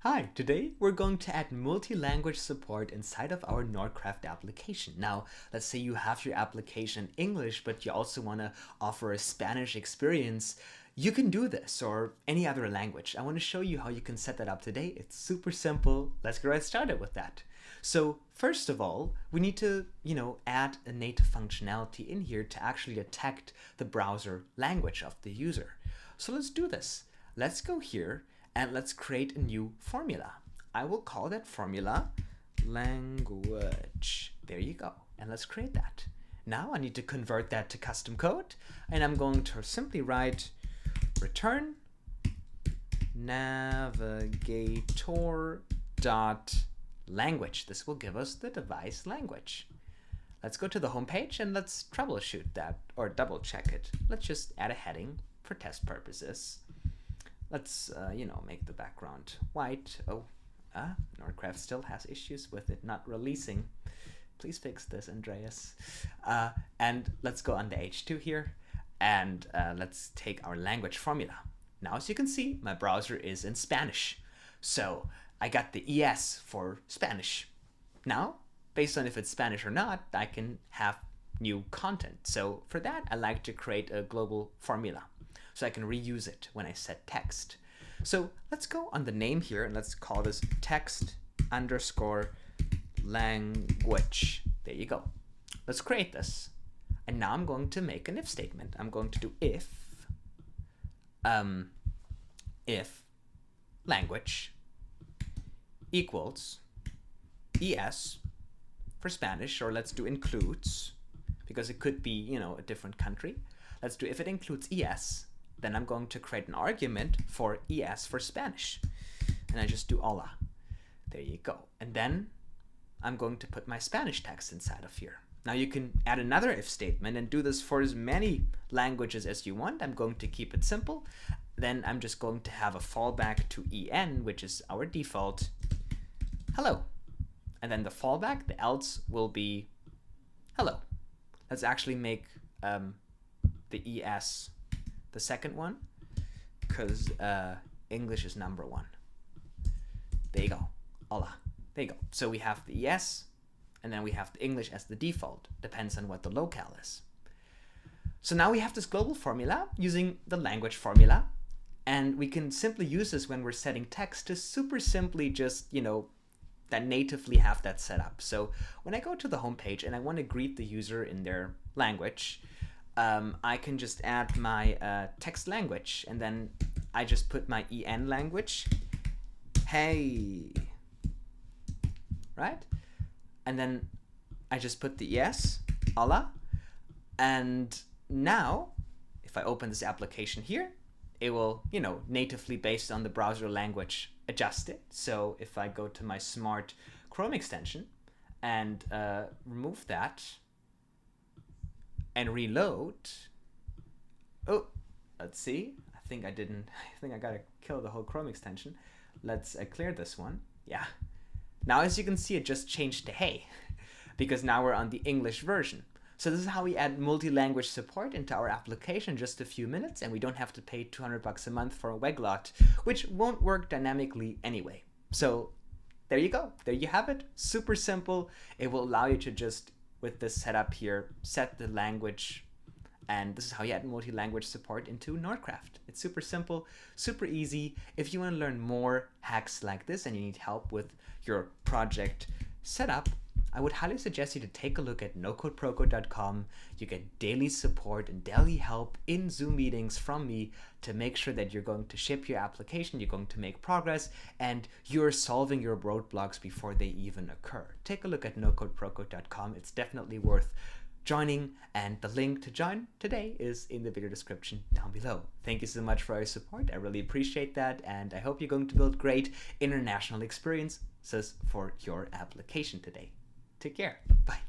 Hi, today we're going to add multi-language support inside of our Nordcraft application. Now, let's say you have your application in English, but you also want to offer a Spanish experience. You can do this, or any other language. I want to show you how you can set that up today. It's super simple. Let's get right started with that. So first of all, we need to, add a native functionality in here to actually detect the browser language of the user. So let's do this. Let's go here and let's create a new formula. I will call that formula language. There you go. And let's create that. Now I need to convert that to custom code, and I'm going to simply write return navigator.language. This will give us the device language. Let's go to the home page and let's troubleshoot that, or double check it. Let's just add a heading for test purposes. Let's, make the background white. Nordcraft still has issues with it not releasing. Please fix this, Andreas. And let's go on the H2 here, and let's take our language formula. Now, as you can see, my browser is in Spanish. So I got the ES for Spanish. Now, based on if it's Spanish or not, I can have new content. So for that, I like to create a global formula, so I can reuse it when I set text. So let's go on the name here and let's call this text_language. There you go. Let's create this. And now I'm going to make an if statement. I'm going to do if language equals ES for Spanish, or let's do includes, because it could be, a different country. Let's do if it includes ES. Then I'm going to create an argument for ES for Spanish. And I just do hola. There you go. And then I'm going to put my Spanish text inside of here. Now you can add another if statement and do this for as many languages as you want. I'm going to keep it simple. Then I'm just going to have a fallback to EN, which is our default, hello. And then the fallback, the else, will be hello. Let's actually make the ES the second one, because English is number one. There you go. Hola. There you go. So we have the ES, and then we have the English as the default. Depends on what the locale is. So now we have this global formula using the language formula, and we can simply use this when we're setting text to super simply just, that natively have that set up. So when I go to the home page and I want to greet the user in their language, I can just add my text language, and then I just put my EN language, hey, right? And then I just put the ES, hola, and now if I open this application here, it will, natively based on the browser language adjust it. So if I go to my smart Chrome extension and remove that, and reload. Oh, let's see. I think I gotta kill the whole Chrome extension. Let's clear this one. Yeah. Now, as you can see, it just changed to hey, because now we're on the English version. So this is how we add multi-language support into our application in just a few minutes, and we don't have to pay $200 a month for a weglot, which won't work dynamically anyway. So there you go. There you have it. Super simple. It will allow you to just, with this setup here, set the language, and this is how you add multi-language support into Nordcraft. It's super simple, super easy. If you want to learn more hacks like this and you need help with your project setup, I would highly suggest you to take a look at NoCodeProCode.com. You get daily support and daily help in Zoom meetings from me to make sure that you're going to ship your application, you're going to make progress, and you're solving your roadblocks before they even occur. Take a look at NoCodeProCode.com. It's definitely worth joining, and the link to join today is in the video description down below. Thank you so much for your support. I really appreciate that, and I hope you're going to build great international experiences for your application today. Take care. Bye.